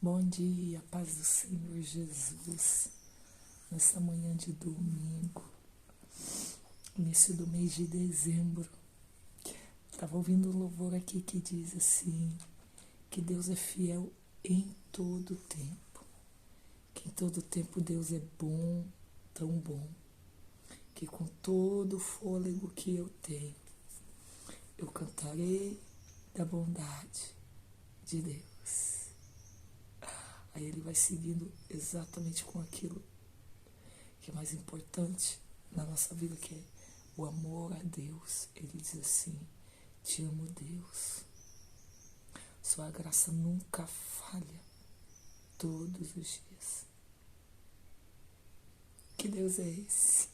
Bom dia, paz do Senhor Jesus, nesta manhã de domingo, início do mês de dezembro. Estava ouvindo um louvor aqui que diz assim, que Deus é fiel em todo tempo, que em todo tempo Deus é bom, tão bom, que com todo o fôlego que eu tenho, eu cantarei da bondade de Deus. Aí ele vai seguindo exatamente com aquilo que é mais importante na nossa vida, que é o amor a Deus. Ele diz assim, te amo, Deus. Sua graça nunca falha, todos os dias. Que Deus é esse?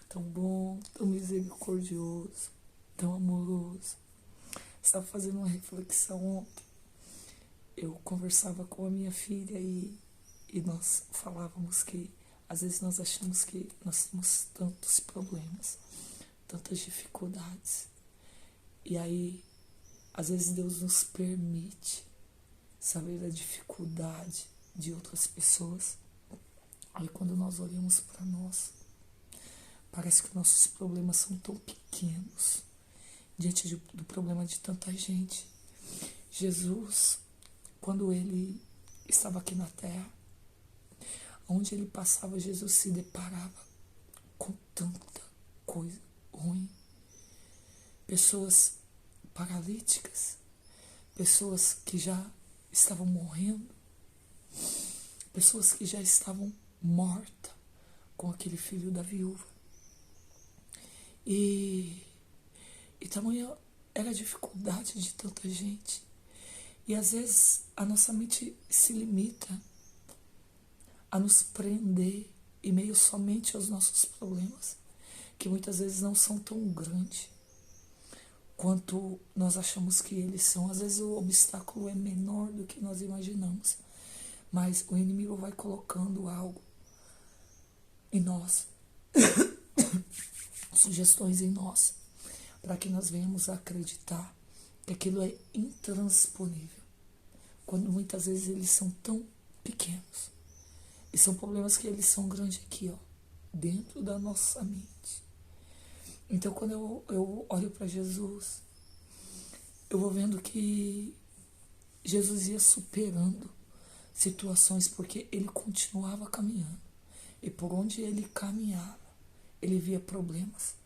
Tão bom, tão misericordioso, tão amoroso. Estava fazendo uma reflexão ontem. Eu conversava com a minha filha e nós falávamos que às vezes nós achamos que nós temos tantos problemas, tantas dificuldades. E aí, às vezes Deus nos permite saber da dificuldade de outras pessoas. Aí quando nós olhamos para nós, parece que nossos problemas são tão pequenos diante do problema de tanta gente. Jesus, quando ele estava aqui na terra, onde ele passava, Jesus se deparava com tanta coisa ruim. Pessoas paralíticas, pessoas que já estavam morrendo, pessoas que já estavam mortas com aquele filho da viúva. E tamanha era a dificuldade de tanta gente. E às vezes a nossa mente se limita a nos prender em meio somente aos nossos problemas, que muitas vezes não são tão grandes quanto nós achamos que eles são. Às vezes o obstáculo é menor do que nós imaginamos, mas o inimigo vai colocando algo em nós, sugestões em nós, para que nós venhamos a acreditar que aquilo é intransponível, quando muitas vezes eles são tão pequenos. E são problemas que eles são grandes aqui, ó, dentro da nossa mente. Então, quando eu olho para Jesus, eu vou vendo que Jesus ia superando situações, porque ele continuava caminhando. E por onde ele caminhava, ele via problemas.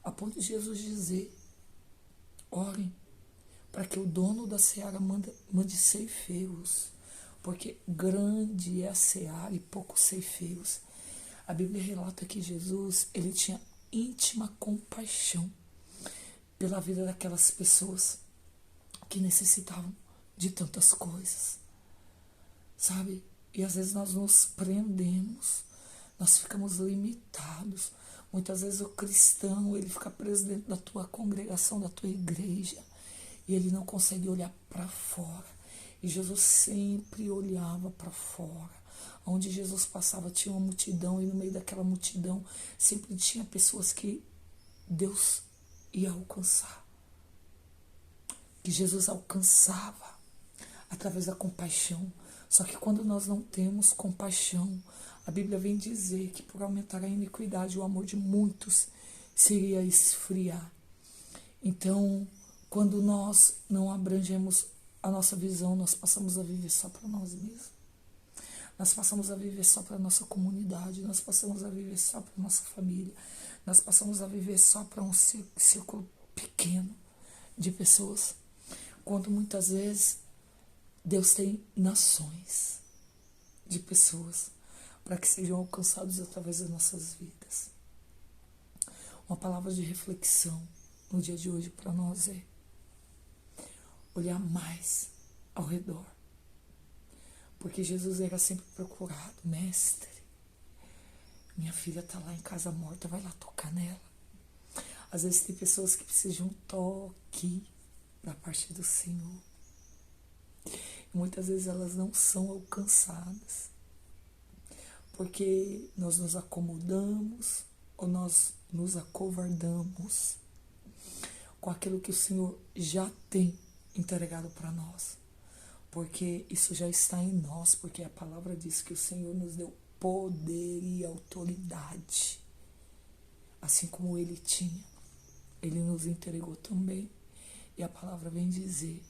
A ponto de Jesus dizer, orem para que o dono da seara mande ceifeiros, porque grande é a seara e poucos ceifeiros. A Bíblia relata que Jesus, ele tinha íntima compaixão pela vida daquelas pessoas que necessitavam de tantas coisas, sabe? E às vezes nós nos prendemos, nós ficamos limitados. Muitas vezes o cristão, ele fica preso dentro da tua congregação, da tua igreja, e ele não consegue olhar para fora. E Jesus sempre olhava para fora. Onde Jesus passava tinha uma multidão, e no meio daquela multidão sempre tinha pessoas que Deus ia alcançar, que Jesus alcançava através da compaixão. Só que quando nós não temos compaixão, a Bíblia vem dizer que por aumentar a iniquidade, o amor de muitos seria esfriar. Então, quando nós não abrangemos a nossa visão, nós passamos a viver só para nós mesmos. Nós passamos a viver só para a nossa comunidade, nós passamos a viver só para a nossa família, nós passamos a viver só para um círculo pequeno de pessoas, quando muitas vezes Deus tem nações de pessoas para que sejam alcançados através das nossas vidas. Uma palavra de reflexão no dia de hoje para nós é olhar mais ao redor. Porque Jesus era sempre procurado. Mestre, minha filha está lá em casa morta, vai lá tocar nela. Às vezes tem pessoas que precisam de um toque da parte do Senhor. E muitas vezes elas não são alcançadas, porque nós nos acomodamos ou nós nos acovardamos com aquilo que o Senhor já tem entregado para nós. porque isso já está em nós, porque a palavra diz que o Senhor nos deu poder e autoridade, assim como Ele tinha, Ele nos entregou também. E a palavra vem dizer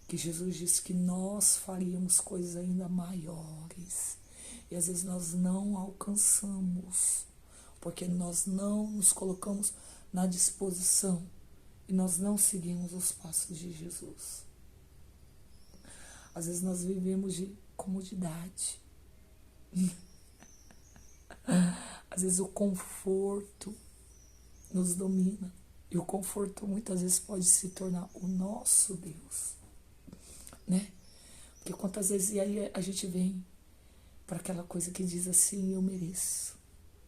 que Jesus disse que nós faríamos coisas ainda maiores. E às vezes nós não alcançamos, porque nós não nos colocamos na disposição e nós não seguimos os passos de Jesus. Às vezes nós vivemos de comodidade. Às vezes o conforto nos domina. E o conforto muitas vezes pode se tornar o nosso Deus, né? Porque quantas vezes, e aí a gente vem para aquela coisa que diz assim, eu mereço.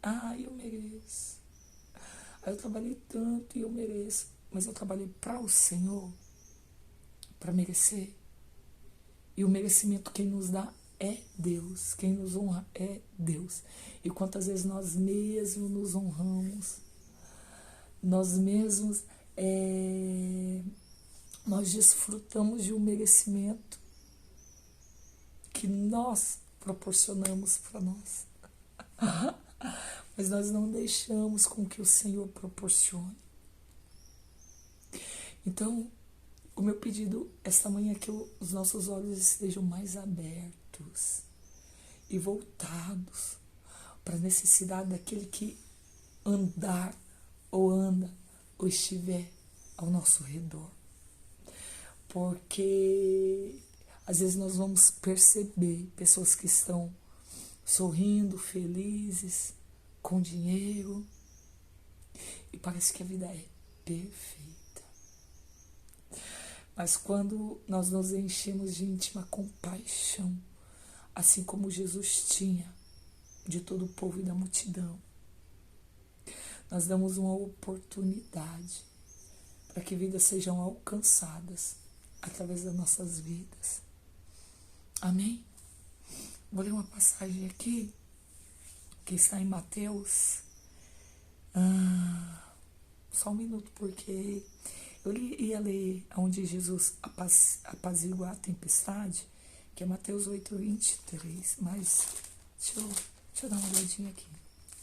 Ah, eu mereço. Ah, eu trabalhei tanto e eu mereço. Mas eu trabalhei para o Senhor, para merecer. E o merecimento quem nos dá é Deus. Quem nos honra é Deus. E quantas vezes nós mesmos nos honramos, nós mesmos nós desfrutamos de um merecimento que nós proporcionamos para nós. Mas nós não deixamos com que o Senhor proporcione. Então, o meu pedido esta manhã é que os nossos olhos estejam mais abertos e voltados para a necessidade daquele que andar ou anda ou estiver ao nosso redor. Porque às vezes nós vamos perceber pessoas que estão sorrindo, felizes, com dinheiro, e parece que a vida é perfeita. Mas quando nós nos enchemos de íntima compaixão, assim como Jesus tinha de todo o povo e da multidão, nós damos uma oportunidade para que vidas sejam alcançadas através das nossas vidas. Amém? Vou ler uma passagem aqui, que está em Mateus. Só um minuto, porque eu ia ler onde Jesus apazigua a tempestade, que é Mateus 8:23, mas deixa eu dar uma olhadinha aqui.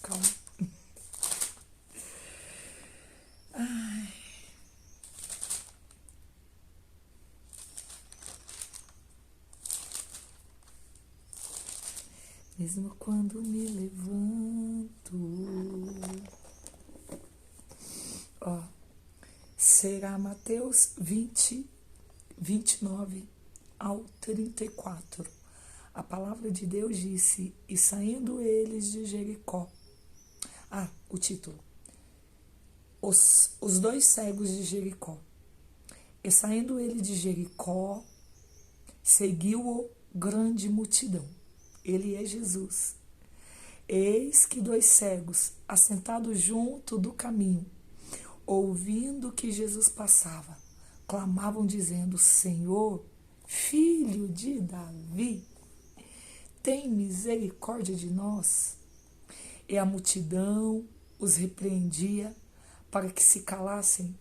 Calma. Ai. Mesmo quando me levanto, ó, será Mateus 20:29-34. A palavra de Deus disse: e saindo eles de Jericó. O título: Os dois cegos de Jericó. E saindo ele de Jericó, seguiu-o grande multidão. Ele é Jesus. Eis que dois cegos, assentados junto do caminho, ouvindo que Jesus passava, clamavam dizendo: Senhor, Filho de Davi, tem misericórdia de nós. E a multidão os repreendia para que se calassem.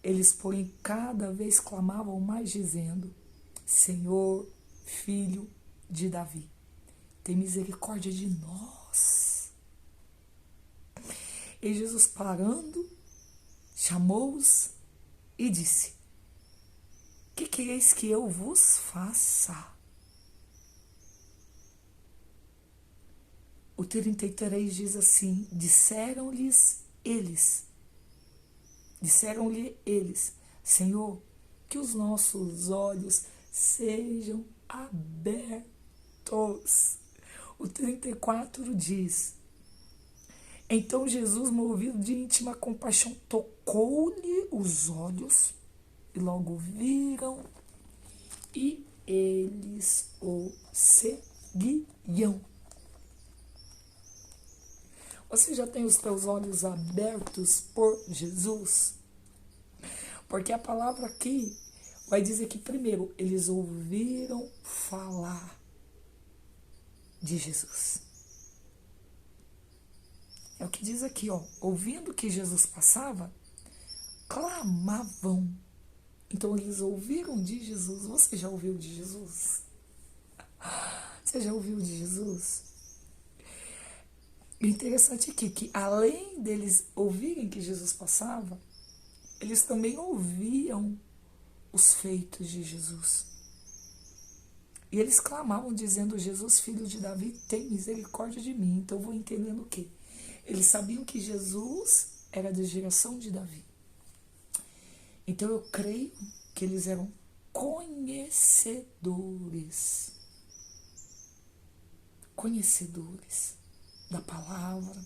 Eles, porém, cada vez clamavam mais, dizendo: Senhor, Filho de Davi, tem misericórdia de nós. E Jesus, parando, chamou-os e disse: que quereis que eu vos faça? O 33 diz assim: disseram-lhe eles, Senhor, que os nossos olhos sejam abertos. O 34 diz: então Jesus, movido de íntima compaixão, tocou-lhe os olhos, e logo viram, e eles o seguiam. Você já tem os teus olhos abertos por Jesus? Porque a palavra aqui vai dizer que, primeiro, eles ouviram falar de Jesus. É o que diz aqui, ó. Ouvindo que Jesus passava, clamavam. Então, eles ouviram de Jesus. Você já ouviu de Jesus? Você já ouviu de Jesus? O interessante aqui é que, além deles ouvirem que Jesus passava, eles também ouviam os feitos de Jesus. E eles clamavam dizendo: Jesus, filho de Davi, tem misericórdia de mim. Então eu vou entendendo o quê? Eles sabiam que Jesus era da geração de Davi. Então eu creio que eles eram conhecedores. Conhecedores da palavra,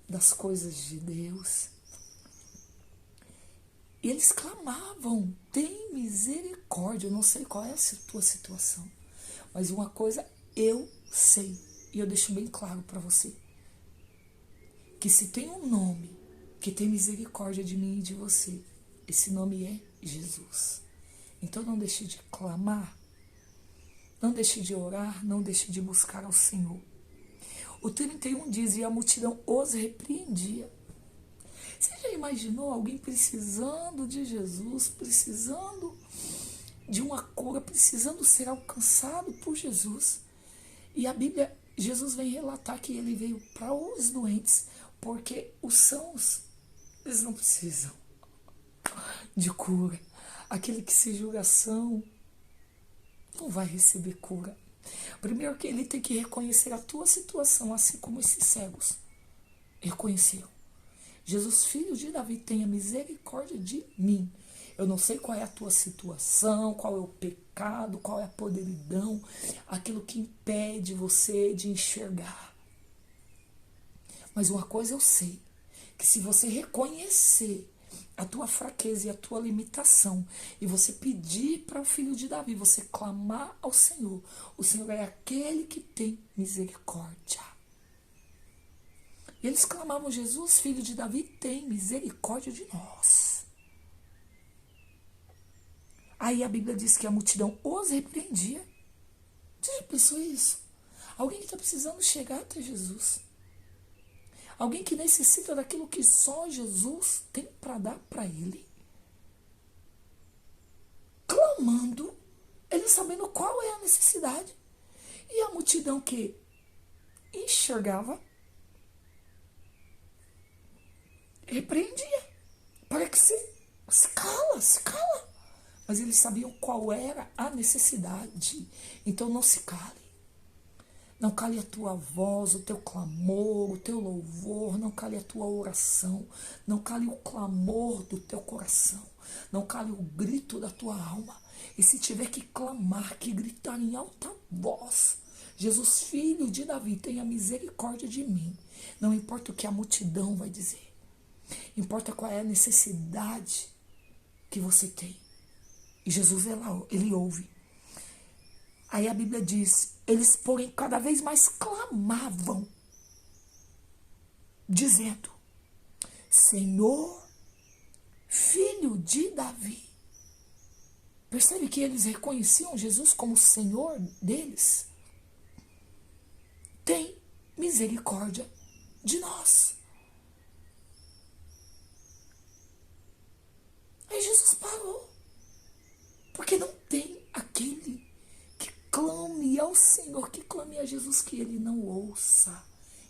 das coisas de Deus. E eles clamavam: tem misericórdia. Eu não sei qual é a tua situação, mas uma coisa eu sei, e eu deixo bem claro para você, que se tem um nome que tem misericórdia de mim e de você, esse nome é Jesus. Então não deixe de clamar, não deixe de orar, não deixe de buscar ao Senhor. O 31 diz: e a multidão os repreendia. Você já imaginou alguém precisando de Jesus, precisando de uma cura, precisando ser alcançado por Jesus? E a Bíblia, Jesus vem relatar que ele veio para os doentes, porque os sãos, eles não precisam de cura. Aquele que se julga são não vai receber cura. Primeiro que ele tem que reconhecer a tua situação, assim como esses cegos reconheceram. Jesus, filho de Davi, tenha misericórdia de mim. Eu não sei qual é a tua situação, qual é o pecado, qual é a podridão, aquilo que impede você de enxergar. Mas uma coisa eu sei, que se você reconhecer a tua fraqueza e a tua limitação, e você pedir para o filho de Davi, você clamar ao Senhor, o Senhor é aquele que tem misericórdia. E eles clamavam: Jesus, filho de Davi, tem misericórdia de nós. Aí a Bíblia diz que a multidão os repreendia. Você já pensou isso? Alguém que está precisando chegar até Jesus. Alguém que necessita daquilo que só Jesus tem para dar para ele. Clamando, ele sabendo qual é a necessidade. E a multidão que enxergava, repreendia. Para que se cala, se cala. Mas eles sabiam qual era a necessidade. Então não se cale. Não cale a tua voz, o teu clamor, o teu louvor. Não cale a tua oração. Não cale o clamor do teu coração. Não cale o grito da tua alma. E se tiver que clamar, que gritar em alta voz: Jesus, filho de Davi, tenha misericórdia de mim. Não importa o que a multidão vai dizer. Importa qual é a necessidade que você tem. E Jesus, ele ouve. Aí a Bíblia diz: eles, porém, cada vez mais clamavam, dizendo: Senhor, filho de Davi. Percebe que eles reconheciam Jesus como Senhor deles? Tem misericórdia de nós. Aí Jesus parou. Porque não tem aquele que clame ao Senhor, que clame a Jesus, que ele não ouça,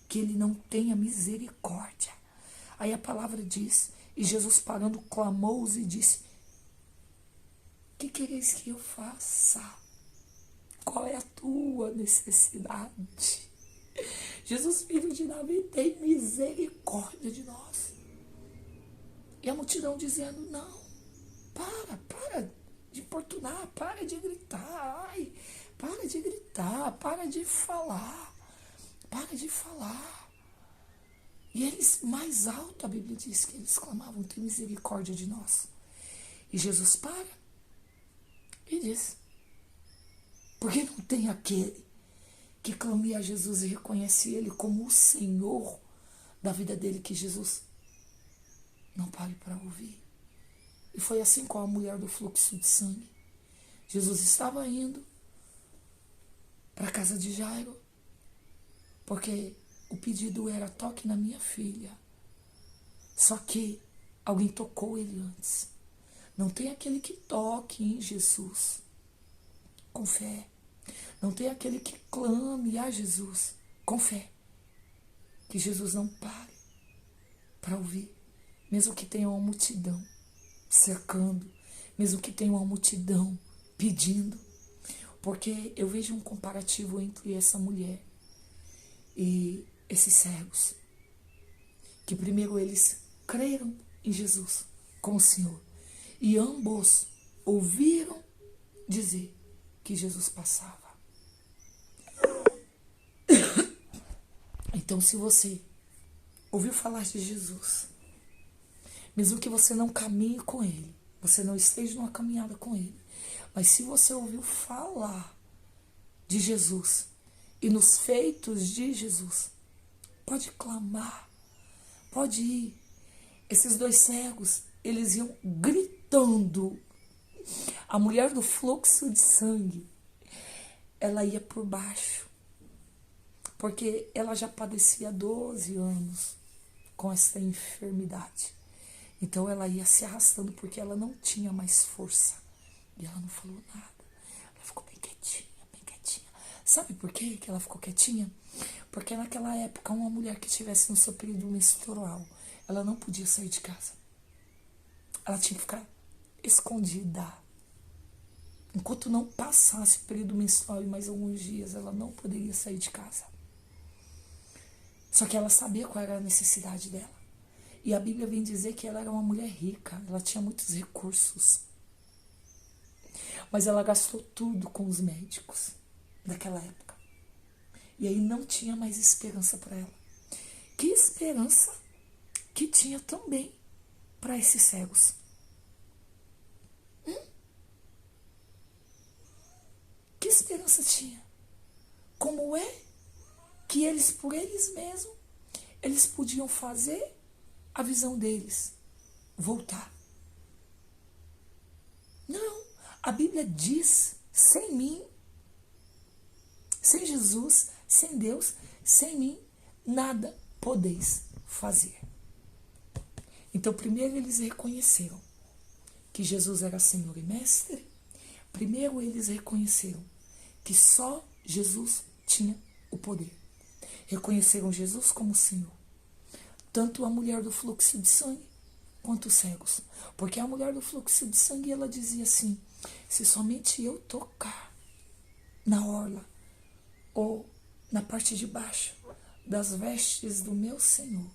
que ele não tenha misericórdia. Aí a palavra diz: e Jesus parando, clamou-os e disse: que quereis que eu faça? Qual é a tua necessidade? Jesus, filho de Davi, tem misericórdia de nós. E a multidão dizendo: não, para de importunar, para de gritar, ai, para de gritar, para de falar, para de falar. E eles, mais alto, a Bíblia diz que eles clamavam: tem misericórdia de nós. E Jesus para e diz: porque não tem aquele que clame a Jesus e reconhece ele como o Senhor da vida dele, que Jesus não pare para ouvir. E foi assim com a mulher do fluxo de sangue. Jesus estava indo para a casa de Jairo, porque o pedido era: toque na minha filha. Só que alguém tocou ele antes. Não tem aquele que toque em Jesus com fé. Não tem aquele que clame a Jesus com fé. Que Jesus não pare para ouvir. Mesmo que tenha uma multidão cercando. Mesmo que tenha uma multidão pedindo. Porque eu vejo um comparativo entre essa mulher e esses cegos. Que primeiro eles creram em Jesus como Senhor. E ambos ouviram dizer que Jesus passava. Então, se você ouviu falar de Jesus, mesmo que você não caminhe com Ele, você não esteja numa caminhada com Ele, mas se você ouviu falar de Jesus e nos feitos de Jesus, pode clamar, pode ir. Esses dois cegos, eles iam gritando. A mulher do fluxo de sangue, ela ia por baixo, porque ela já padecia 12 anos com essa enfermidade. Então ela ia se arrastando porque ela não tinha mais força. E ela não falou nada. Ela ficou bem quietinha, bem quietinha. Sabe por quê que ela ficou quietinha? Porque naquela época, uma mulher que estivesse no seu período menstrual, ela não podia sair de casa. Ela tinha que ficar escondida. Enquanto não passasse o período menstrual e mais alguns dias, ela não poderia sair de casa. Só que ela sabia qual era a necessidade dela. E a Bíblia vem dizer que ela era uma mulher rica, ela tinha muitos recursos. Mas ela gastou tudo com os médicos daquela época. E aí não tinha mais esperança para ela. Que esperança que tinha também para esses cegos. Que esperança tinha? Como é que eles, por eles mesmos, eles podiam fazer a visão deles voltar? Não, a Bíblia diz, sem mim, sem Jesus, sem Deus, sem mim, nada podeis fazer. Então, primeiro eles reconheceram que Jesus era Senhor e Mestre. Primeiro eles reconheceram que só Jesus tinha o poder. Reconheceram Jesus como Senhor. Tanto a mulher do fluxo de sangue, quanto os cegos. Porque a mulher do fluxo de sangue, ela dizia assim: se somente eu tocar na orla, ou na parte de baixo das vestes do meu Senhor,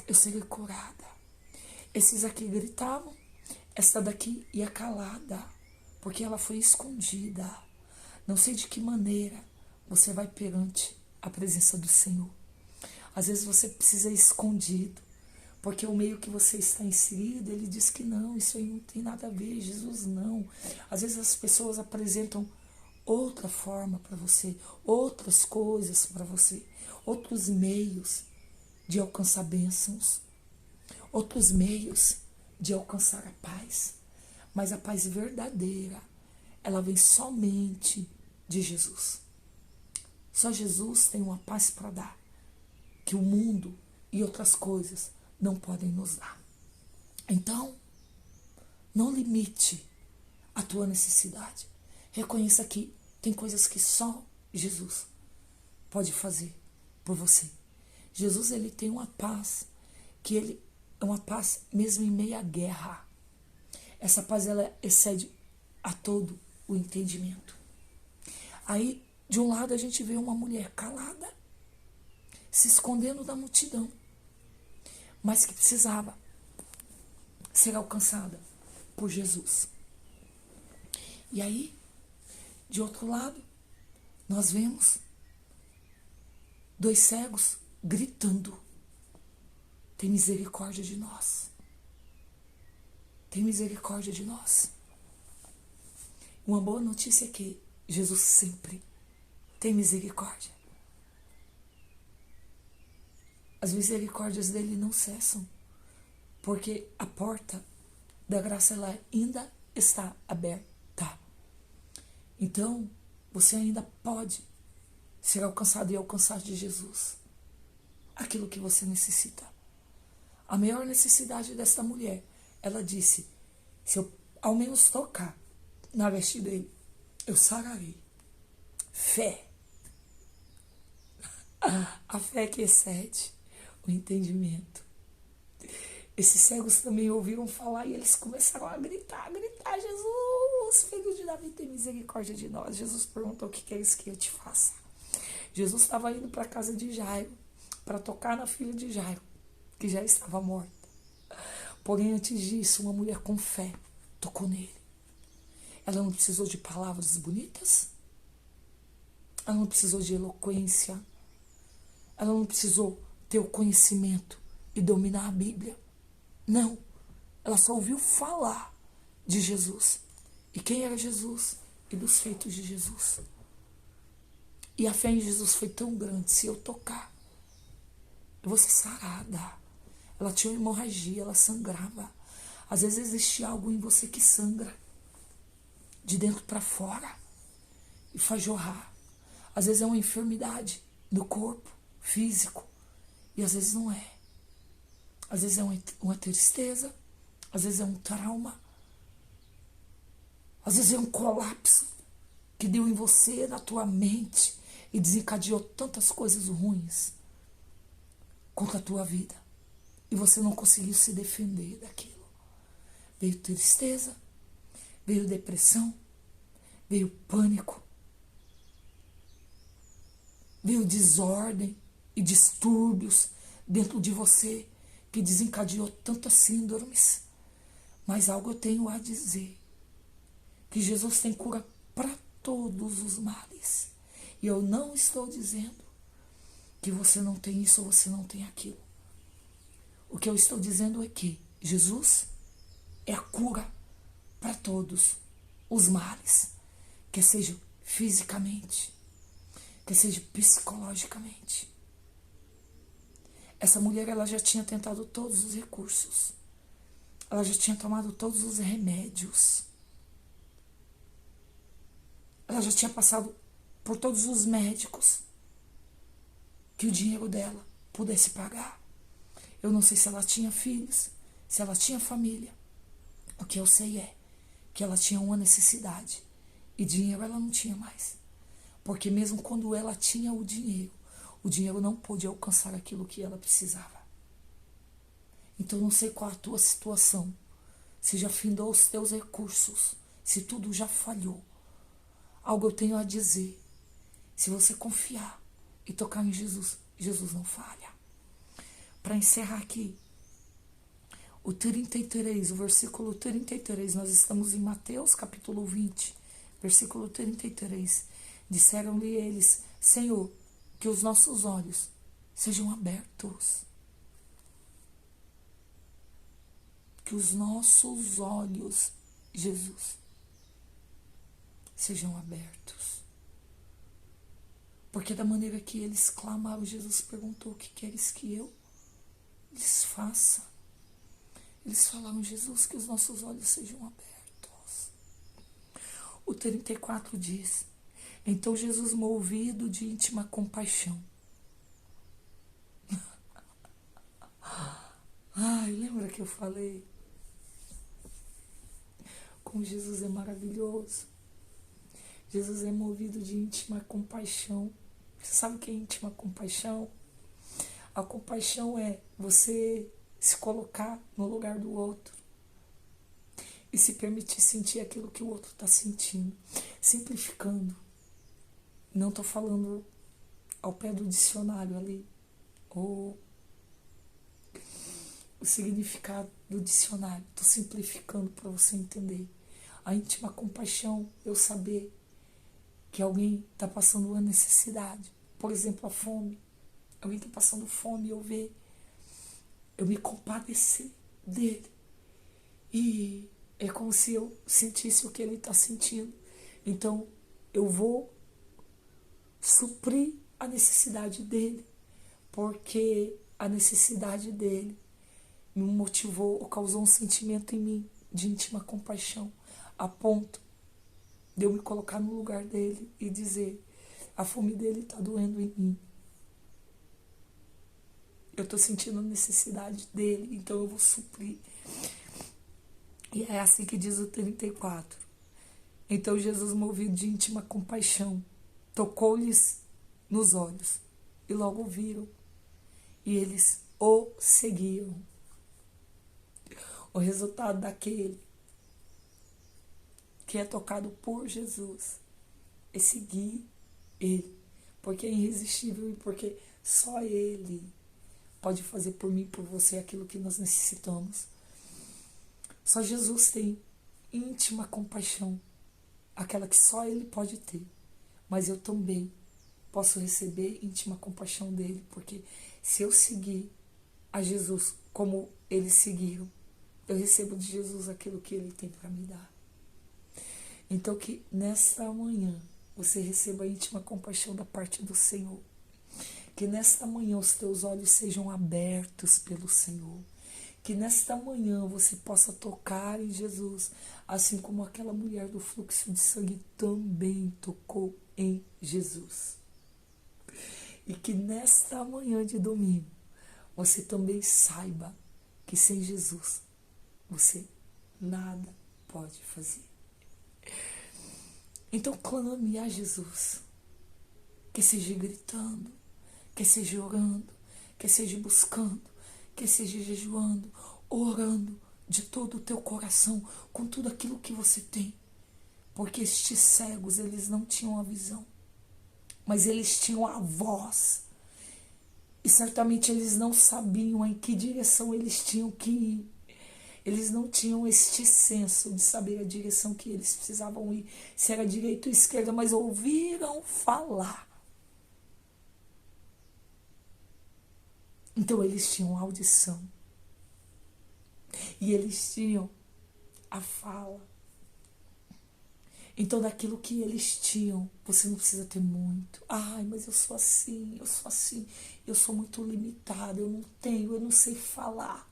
eu serei curada. Esses aqui gritavam, essa daqui ia calada, porque ela foi escondida. Não sei de que maneira você vai perante a presença do Senhor. Às vezes você precisa ir escondido, porque o meio que você está inserido, ele diz que não, isso aí não tem nada a ver, Jesus não. Às vezes as pessoas apresentam outra forma para você, outras coisas para você, outros meios de alcançar bênçãos, outros meios de alcançar a paz. Mas a paz verdadeira, ela vem somente de Jesus. Só Jesus tem uma paz para dar, que o mundo e outras coisas não podem nos dar. Então, não limite a tua necessidade. Reconheça que tem coisas que só Jesus pode fazer por você. Jesus, ele tem uma paz, que ele é uma paz mesmo em meio à guerra. Essa paz, ela excede a todo o entendimento. Aí, de um lado, a gente vê uma mulher calada, se escondendo da multidão, mas que precisava ser alcançada por Jesus. E aí, de outro lado, nós vemos dois cegos gritando: tem misericórdia de nós. Tem misericórdia de nós. Uma boa notícia é que Jesus sempre tem misericórdia. As misericórdias dele não cessam, porque a porta da graça, ela ainda está aberta. Então, você ainda pode ser alcançado e alcançar de Jesus aquilo que você necessita. A maior necessidade desta mulher, ela disse: se eu ao menos tocar na veste dele, eu sararei. Fé. A fé que excede o entendimento. Esses cegos também ouviram falar e eles começaram a gritar, Jesus, filho de Davi, tem misericórdia de nós. Jesus perguntou: o que queres que eu te faça? Jesus estava indo para a casa de Jairo, para tocar na filha de Jairo, que já estava morta. Porém, antes disso, uma mulher com fé tocou nele. Ela não precisou de palavras bonitas, ela não precisou de eloquência, ela não precisou ter o conhecimento e dominar a Bíblia. Não, ela só ouviu falar de Jesus. E quem era Jesus? E dos feitos de Jesus. E a fé em Jesus foi tão grande: se eu tocar, eu vou ser sarada. Ela tinha uma hemorragia, ela sangrava. Às vezes existe algo em você que sangra, de dentro para fora, e faz jorrar. Às vezes é uma enfermidade no corpo, físico, e às vezes não é. Às vezes é uma tristeza, às vezes é um trauma, às vezes é um colapso que deu em você, na tua mente, e desencadeou tantas coisas ruins contra a tua vida. E você não conseguiu se defender daquilo. Veio tristeza, veio depressão, veio pânico, veio desordem e distúrbios dentro de você, que desencadeou tantas síndromes. Mas algo eu tenho a dizer: que Jesus tem cura para todos os males. E eu não estou dizendo que você não tem isso ou você não tem aquilo. O que eu estou dizendo é que Jesus é a cura para todos os males, quer seja fisicamente, quer seja psicologicamente. Essa mulher, ela já tinha tentado todos os recursos. Ela já tinha tomado todos os remédios. Ela já tinha passado por todos os médicos que o dinheiro dela pudesse pagar. Eu não sei se ela tinha filhos, se ela tinha família. O que eu sei é que ela tinha uma necessidade e dinheiro ela não tinha mais. Porque mesmo quando ela tinha o dinheiro não pôde alcançar aquilo que ela precisava. Então não sei qual a tua situação, se já findou os teus recursos, se tudo já falhou. Algo eu tenho a dizer: se você confiar e tocar em Jesus, Jesus não falha. Para encerrar aqui, o 33, o versículo 33, nós estamos em Mateus capítulo 20, versículo 33. Disseram-lhe eles: Senhor, que os nossos olhos sejam abertos. Que os nossos olhos, Jesus, sejam abertos. Porque da maneira que eles clamaram, Jesus perguntou: o que queres que eu lhes faça? Eles falaram: Jesus, que os nossos olhos sejam abertos. O 34 diz: então Jesus, movido de íntima compaixão. Ai, lembra que eu falei? Como Jesus é maravilhoso. Jesus é movido de íntima compaixão. Você sabe o que é íntima compaixão? A compaixão é você se colocar no lugar do outro e se permitir sentir aquilo que o outro está sentindo. Simplificando. Não estou falando ao pé do dicionário ali, ou o significado do dicionário. Estou simplificando para você entender. A íntima compaixão, eu saber que alguém está passando uma necessidade. Por exemplo, a fome. Alguém está passando fome e eu ver, eu me compadecer dele. E é como se eu sentisse o que ele está sentindo. Então, eu vou suprir a necessidade dele, porque a necessidade dele me motivou ou causou um sentimento em mim de íntima compaixão, a ponto de eu me colocar no lugar dele e dizer: a fome dele está doendo em mim. Eu estou sentindo a necessidade dele, então eu vou suprir. E é assim que diz o 34. Então Jesus, movido de íntima compaixão, tocou-lhes nos olhos e logo o viram. E eles o seguiam. O resultado daquele que é tocado por Jesus é seguir ele, porque é irresistível e porque só ele pode fazer por mim e por você aquilo que nós necessitamos. Só Jesus tem íntima compaixão, aquela que só ele pode ter. Mas eu também posso receber íntima compaixão dele, porque se eu seguir a Jesus como eles seguiram, eu recebo de Jesus aquilo que ele tem para me dar. Então que nesta manhã você receba a íntima compaixão da parte do Senhor. Que nesta manhã os teus olhos sejam abertos pelo Senhor. Que nesta manhã você possa tocar em Jesus, assim como aquela mulher do fluxo de sangue também tocou em Jesus. E que nesta manhã de domingo você também saiba que sem Jesus você nada pode fazer. Então clame a Jesus, que seja gritando, que seja orando, que seja buscando, que seja jejuando, orando de todo o teu coração, com tudo aquilo que você tem. Porque estes cegos, eles não tinham a visão, mas eles tinham a voz. E certamente eles não sabiam em que direção eles tinham que ir. Eles não tinham este senso de saber a direção que eles precisavam ir, se era direita ou esquerda, mas ouviram falar. Então eles tinham audição. E eles tinham a fala. Então daquilo que eles tinham, você não precisa ter muito. Ai, mas eu sou assim, eu sou muito limitada, eu não sei falar.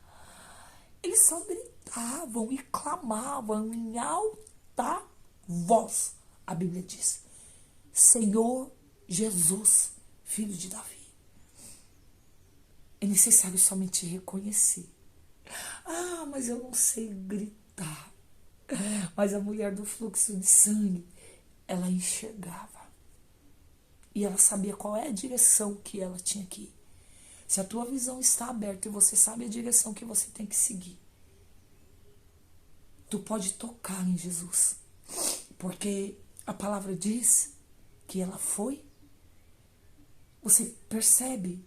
Eles só gritavam e clamavam em alta voz. A Bíblia diz: Senhor Jesus, filho de Davi. É necessário somente reconhecer. Ah, mas eu não sei gritar. Mas a mulher do fluxo de sangue, ela enxergava. E ela sabia qual é a direção que ela tinha que ir. Se a tua visão está aberta e você sabe a direção que você tem que seguir, tu pode tocar em Jesus. Porque a palavra diz que ela foi. Você percebe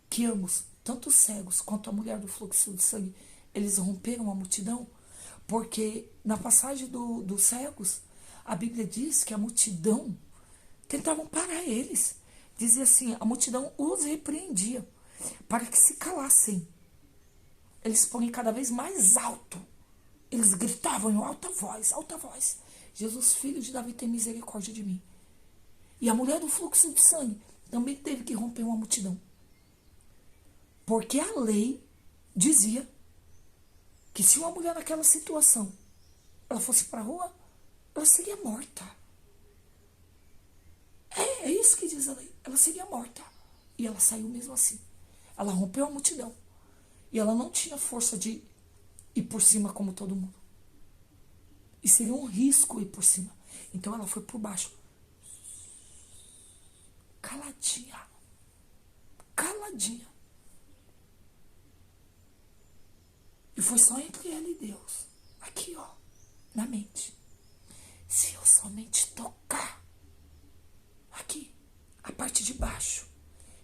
que ambos, tanto os cegos quanto a mulher do fluxo de sangue, eles romperam a multidão? Porque na passagem dos cegos, a Bíblia diz que a multidão tentavam parar eles. Dizia assim, a multidão os repreendia para que se calassem. Eles põem cada vez mais alto. Eles gritavam em alta voz, alta voz. Jesus, filho de Davi, tem misericórdia de mim. E a mulher do fluxo de sangue também teve que romper uma multidão. Porque a lei dizia que se uma mulher naquela situação, ela fosse para a rua, ela seria morta. É isso que diz a lei. Ela seria morta. E ela saiu mesmo assim. Ela rompeu a multidão. E ela não tinha força de ir por cima como todo mundo. E seria um risco ir por cima. Então ela foi por baixo. Caladinha. Caladinha. E foi só entre ela e Deus. Aqui, ó. Na mente. Se eu somente tocar. Aqui. A parte de baixo.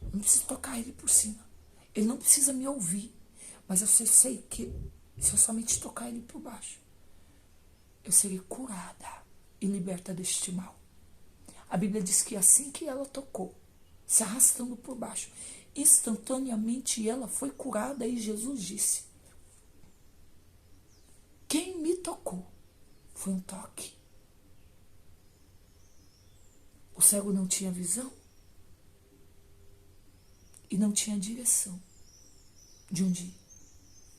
Eu não preciso tocar ele por cima. Ele não precisa me ouvir. Mas eu sei que se eu somente tocar ele por baixo, eu serei curada e liberta deste mal. A Bíblia diz que assim que ela tocou, se arrastando por baixo, instantaneamente ela foi curada e Jesus disse: quem me tocou foi um toque. O cego não tinha visão e não tinha direção de onde ir.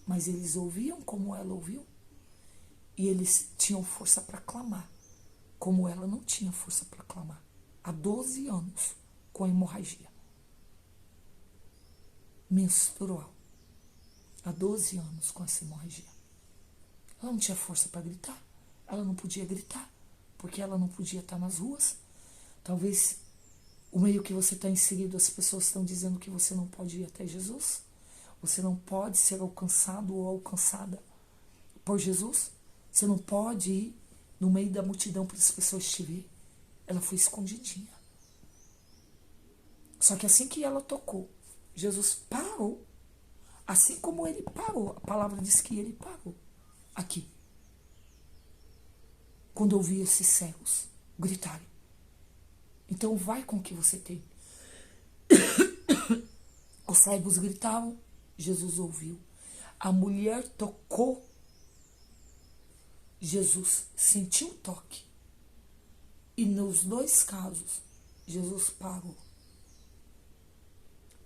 Mas eles ouviam como ela ouviu. E eles tinham força para clamar, como ela não tinha força para clamar. Há 12 anos com hemorragia menstrual. Há 12 anos com essa hemorragia. Ela não tinha força para gritar. Ela não podia gritar, porque ela não podia estar nas ruas. Talvez o meio que você está inserido, as pessoas estão dizendo que você não pode ir até Jesus. Você não pode ser alcançado ou alcançada por Jesus. Você não pode ir no meio da multidão para as pessoas te verem. Ela foi escondidinha. Só que assim que ela tocou, Jesus parou. Assim como ele parou, a palavra diz que ele parou aqui. Quando ouvi esses cegos gritarem. Então vai com o que você tem. Os cegos gritavam, Jesus ouviu. A mulher tocou, Jesus sentiu o toque. E nos dois casos, Jesus parou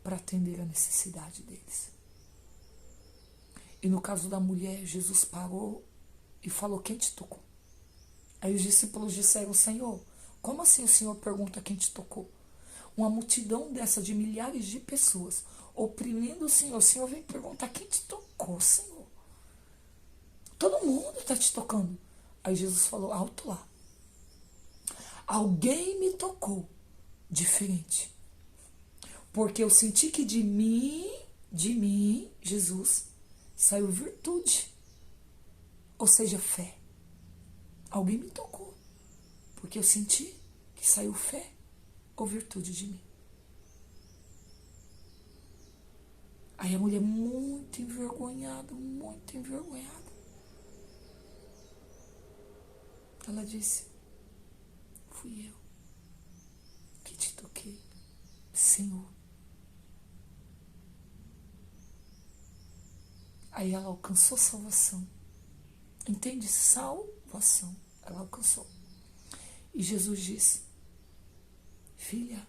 para atender a necessidade deles. E no caso da mulher, Jesus parou e falou: quem te tocou? Aí os discípulos disseram: Senhor, como assim o Senhor pergunta quem te tocou? Uma multidão dessa de milhares de pessoas oprimindo o Senhor vem perguntar: quem te tocou, Senhor? Todo mundo está te tocando. Aí Jesus falou: alto lá. Alguém me tocou diferente. Porque eu senti que de mim, Jesus, saiu virtude. Ou seja, fé. Alguém me tocou. Porque eu senti que saiu fé ou virtude de mim. Aí a mulher muito envergonhada, ela disse: fui eu que te toquei, Senhor. Aí ela alcançou salvação. Entende? Salvação. Ela alcançou. E Jesus disse: filha,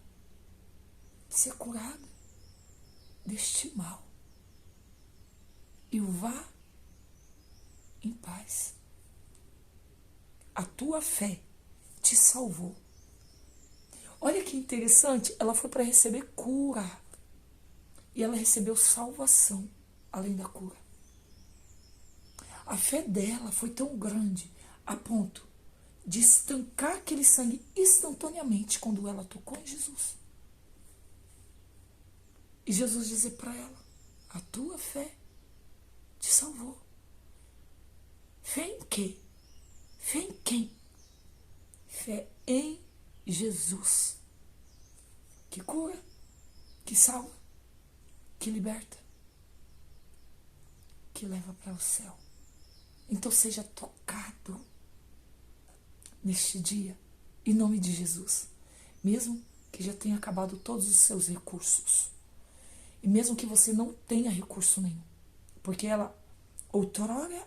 ser curada deste mal. E vá em paz. A tua fé te salvou. Olha que interessante, ela foi para receber cura. E ela recebeu salvação, além da cura. A fé dela foi tão grande, a ponto de estancar aquele sangue instantaneamente quando ela tocou em Jesus. E Jesus dizer para ela: a tua fé te salvou. Fé em quê? Fé em quem? Fé em Jesus. Que cura, que salva, que liberta, que leva para o céu. Então seja tocado neste dia, em nome de Jesus. Mesmo que já tenha acabado todos os seus recursos. E mesmo que você não tenha recurso nenhum. Porque ela, outrora,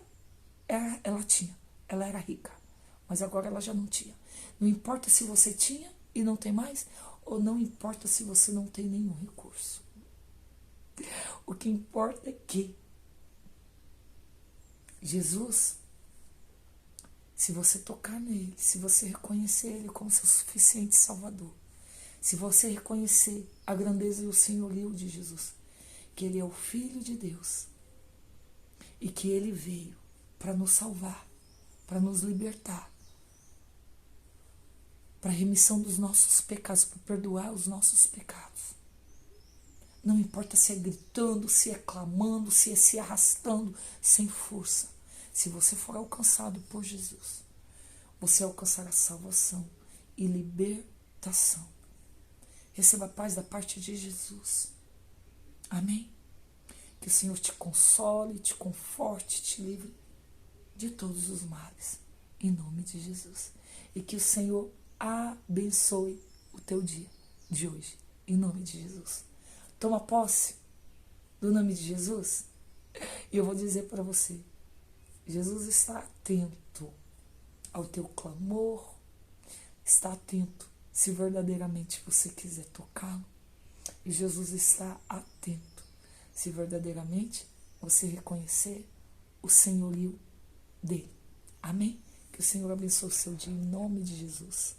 ela tinha. Ela era rica. Mas agora ela já não tinha. Não importa se você tinha e não tem mais, ou não importa se você não tem nenhum recurso. O que importa é que Jesus, se você tocar nele, se você reconhecer ele como seu suficiente Salvador, se você reconhecer a grandeza e o senhorio de Jesus, que ele é o Filho de Deus e que ele veio para nos salvar, para nos libertar, para a remissão dos nossos pecados, para perdoar os nossos pecados. Não importa se é gritando, se é clamando, se é se arrastando, sem força. Se você for alcançado por Jesus, você alcançará salvação e libertação. Receba a paz da parte de Jesus. Amém? Que o Senhor te console, te conforte, te livre de todos os males. Em nome de Jesus. E que o Senhor abençoe o teu dia de hoje. Em nome de Jesus. Toma posse do nome de Jesus. E eu vou dizer para você: Jesus está atento ao teu clamor. Está atento se verdadeiramente você quiser tocá-lo. E Jesus está atento se verdadeiramente você reconhecer o senhorio dele. Amém? Que o Senhor abençoe o seu dia em nome de Jesus.